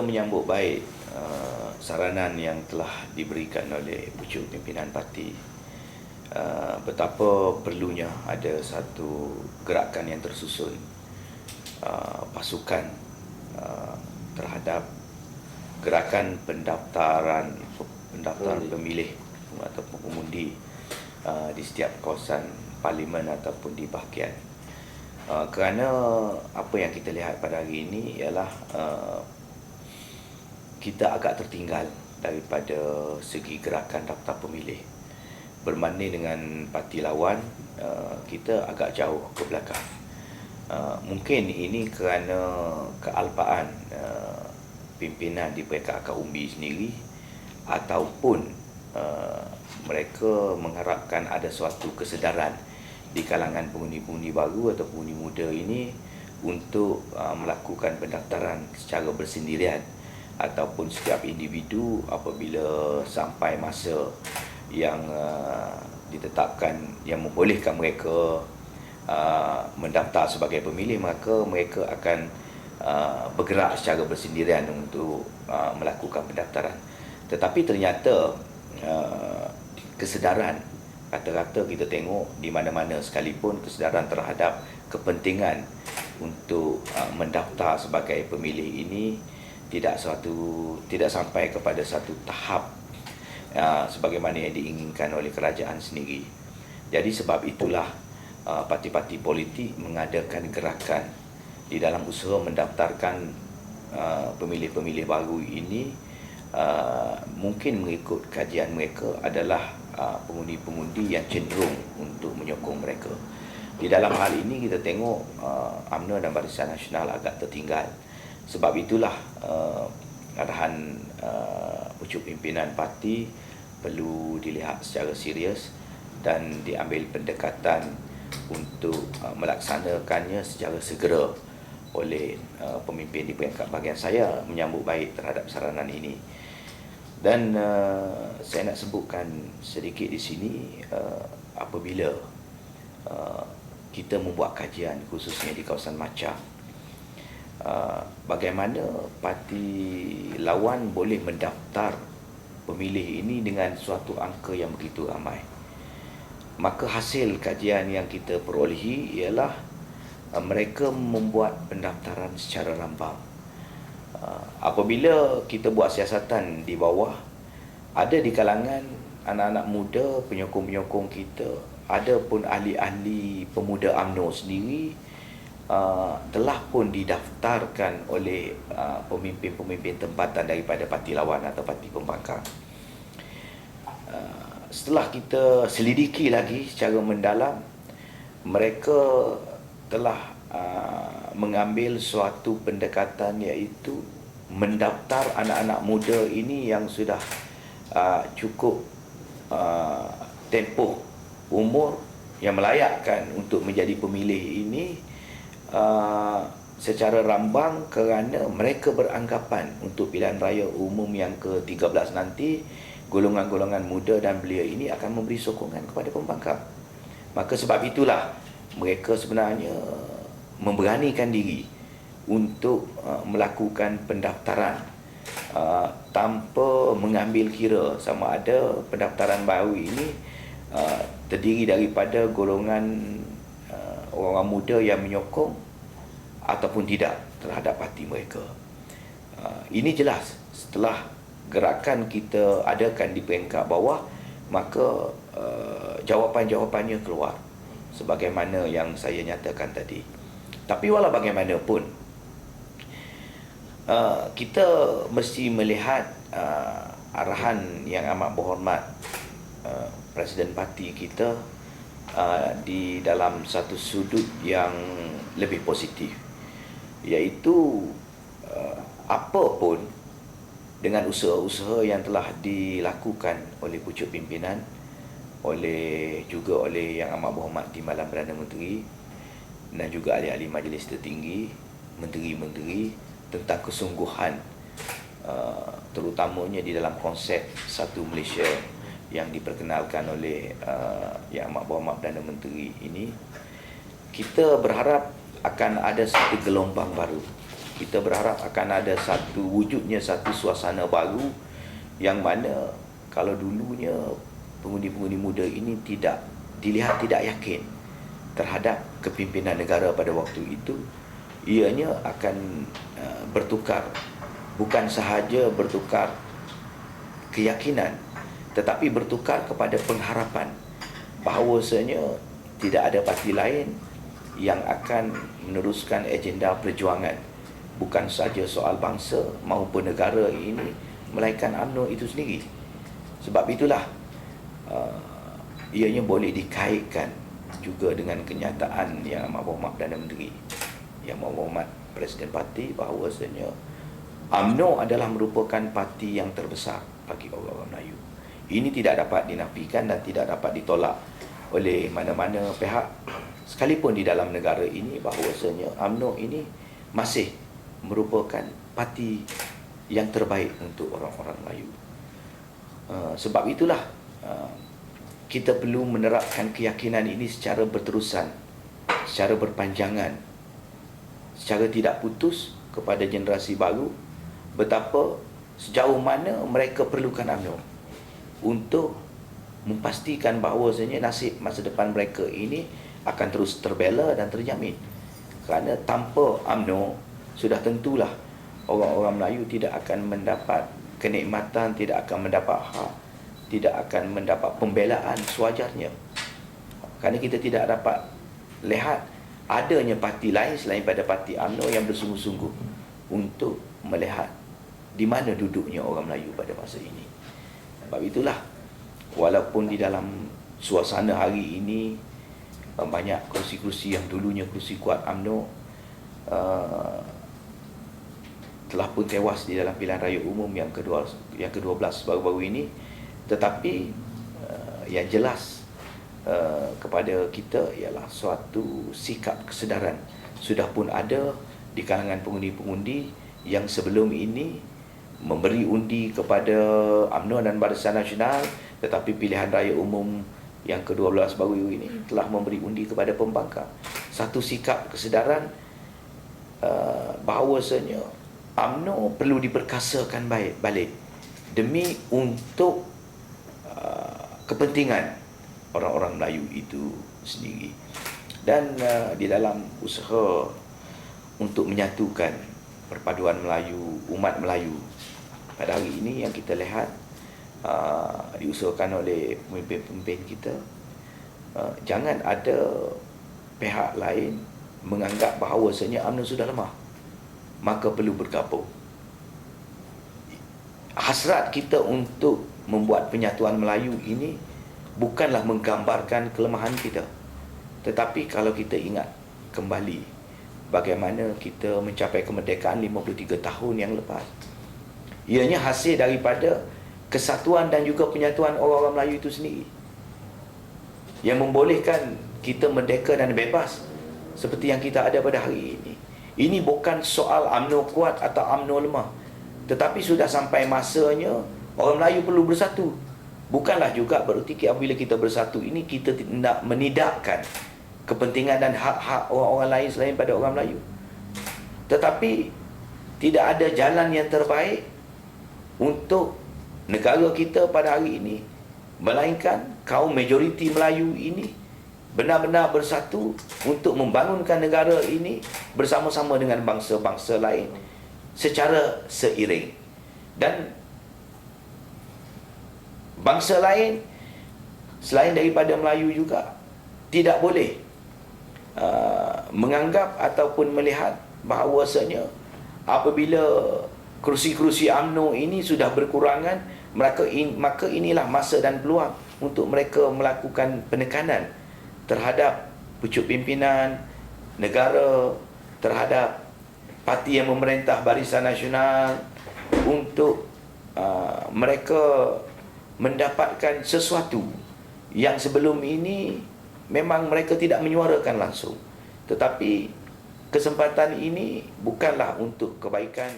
kita menyambut baik saranan yang telah diberikan oleh pucuk pimpinan parti. Betapa perlunya ada satu gerakan yang tersusun, pasukan terhadap gerakan pendaftaran pemilih ataupun pengundi di setiap kawasan parlimen ataupun di bahagian. Kerana apa yang kita lihat pada hari ini ialah kita agak tertinggal daripada segi gerakan daftar pemilih. Berbanding dengan parti lawan, kita agak jauh ke belakang. Mungkin ini kerana kealpaan pimpinan di peringkat akar umbi sendiri, ataupun mereka mengharapkan ada suatu kesedaran di kalangan pengundi-pengundi baru atau pengundi muda ini untuk melakukan pendaftaran secara bersendirian, ataupun setiap individu apabila sampai masa yang ditetapkan yang membolehkan mereka mendaftar sebagai pemilih, maka mereka akan bergerak secara bersendirian untuk melakukan pendaftaran. Tetapi ternyata kesedaran, kata-kata kita tengok di mana-mana sekalipun, kesedaran terhadap kepentingan untuk mendaftar sebagai pemilih ini tidak sampai kepada satu tahap sebagaimana yang diinginkan oleh kerajaan sendiri. Jadi sebab itulah parti-parti politik mengadakan gerakan di dalam usaha mendaftarkan pemilih-pemilih baru ini. Mungkin mengikut kajian mereka adalah pengundi-pengundi yang cenderung untuk menyokong mereka. Di dalam hal ini kita tengok UMNO dan Barisan Nasional agak tertinggal. Sebab itulah arahan pucuk pimpinan parti perlu dilihat secara serius dan diambil pendekatan untuk melaksanakannya secara segera oleh pemimpin di peringkat bahagian. Saya menyambut baik terhadap saranan ini. Dan saya nak sebutkan sedikit di sini, apabila kita membuat kajian khususnya di kawasan Machar, bagaimana parti lawan boleh mendaftar pemilih ini dengan suatu angka yang begitu ramai. Maka hasil kajian yang kita perolehi ialah mereka membuat pendaftaran secara rambang. Apabila kita buat siasatan di bawah, ada di kalangan anak-anak muda, penyokong-penyokong kita, ada pun ahli-ahli pemuda UMNO sendiri telah pun didaftarkan oleh pemimpin-pemimpin tempatan daripada parti lawan atau parti pembangkang. Setelah kita selidiki lagi secara mendalam, mereka telah mengambil suatu pendekatan, iaitu mendaftar anak-anak muda ini yang sudah cukup tempoh umur yang melayakkan untuk menjadi pemilih ini secara rambang, kerana mereka beranggapan untuk pilihan raya umum yang ke-13 nanti golongan-golongan muda dan belia ini akan memberi sokongan kepada pembangkang. Maka sebab itulah mereka sebenarnya memberanikan diri untuk melakukan pendaftaran tanpa mengambil kira sama ada pendaftaran baru ini terdiri daripada golongan orang muda yang menyokong ataupun tidak terhadap parti mereka. Ini jelas setelah gerakan kita adakan di peringkat bawah, maka jawapan-jawapannya keluar sebagaimana yang saya nyatakan tadi. Tapi walau bagaimanapun, kita mesti melihat arahan yang amat berhormat Presiden parti kita di dalam satu sudut yang lebih positif, iaitu apapun dengan usaha-usaha yang telah dilakukan oleh pucuk pimpinan, juga oleh yang amat berhormat Timbalan Perdana Menteri dan juga ahli-ahli majlis tertinggi, menteri-menteri, tentang kesungguhan terutamanya di dalam konsep Satu Malaysia yang diperkenalkan oleh Yang Amat Berhormat Perdana Menteri ini. Kita berharap akan ada satu gelombang baru kita berharap akan ada wujudnya satu suasana baru yang mana kalau dulunya pengundi-pengundi muda ini dilihat tidak yakin terhadap kepimpinan negara pada waktu itu, ianya akan bertukar, bukan sahaja bertukar keyakinan, tetapi bertukar kepada pengharapan bahawasanya tidak ada parti lain yang akan meneruskan agenda perjuangan, bukan saja soal bangsa maupun negara ini, melainkan UMNO itu sendiri. Sebab itulah ianya boleh dikaitkan juga dengan kenyataan Yang Amat Berhormat Perdana Menteri, Yang Amat Berhormat Presiden Parti, bahawasanya UMNO adalah merupakan parti yang terbesar bagi orang-orang Melayu. Ini tidak dapat dinafikan dan tidak dapat ditolak oleh mana-mana pihak sekalipun di dalam negara ini, bahawasanya UMNO ini masih merupakan parti yang terbaik untuk orang-orang Melayu. Sebab itulah kita perlu menerapkan keyakinan ini secara berterusan, secara berpanjangan, secara tidak putus kepada generasi baru, betapa sejauh mana mereka perlukan UMNO untuk memastikan bahawasanya nasib masa depan mereka ini akan terus terbela dan terjamin. Kerana tanpa UMNO, sudah tentulah orang-orang Melayu tidak akan mendapat kenikmatan, tidak akan mendapat hak, tidak akan mendapat pembelaan sewajarnya. Kerana kita tidak dapat lihat adanya parti lain selain pada parti UMNO yang bersungguh-sungguh untuk melihat di mana duduknya orang Melayu pada masa ini. Sebab itulah, walaupun di dalam suasana hari ini banyak kerusi-kerusi yang dulunya kerusi kuat UMNO telah pun tewas di dalam pilihan raya umum yang ke-12 baru-baru ini, tetapi yang jelas kepada kita ialah suatu sikap kesedaran sudah pun ada di kalangan pengundi-pengundi yang sebelum ini memberi undi kepada UMNO dan Barisan Nasional, tetapi pilihan raya umum yang ke-12 baru ini telah memberi undi kepada pembangkang. Satu sikap kesedaran bahawasanya UMNO perlu diperkasakan balik demi untuk kepentingan orang-orang Melayu itu sendiri. Dan di dalam usaha untuk menyatukan perpaduan Melayu, umat Melayu pada hari ini yang kita lihat diusahakan oleh pemimpin-pemimpin kita, jangan ada pihak lain menganggap bahawasanya UMNO sudah lemah, maka perlu bergabung. Hasrat kita untuk membuat penyatuan Melayu ini bukanlah menggambarkan kelemahan kita, tetapi kalau kita ingat kembali bagaimana kita mencapai kemerdekaan 53 tahun yang lepas, ianya hasil daripada kesatuan dan juga penyatuan orang-orang Melayu itu sendiri yang membolehkan kita merdeka dan bebas seperti yang kita ada pada hari ini. Ini bukan soal UMNO kuat atau UMNO lemah, tetapi sudah sampai masanya orang Melayu perlu bersatu. Bukanlah juga bererti apabila kita bersatu ini kita tidak menidakkan kepentingan dan hak-hak orang-orang lain selain pada orang Melayu. Tetapi tidak ada jalan yang terbaik untuk negara kita pada hari ini, melainkan kaum majoriti Melayu ini benar-benar bersatu untuk membangunkan negara ini bersama-sama dengan bangsa-bangsa lain secara seiring. Dan bangsa lain selain daripada Melayu juga tidak boleh menganggap ataupun melihat bahawasanya apabila kerusi-kerusi UMNO ini sudah berkurangan, maka inilah masa dan peluang untuk mereka melakukan penekanan terhadap pucuk pimpinan negara, terhadap parti yang memerintah Barisan Nasional, untuk mereka mendapatkan sesuatu yang sebelum ini memang mereka tidak menyuarakan langsung. Tetapi kesempatan ini bukanlah untuk kebaikan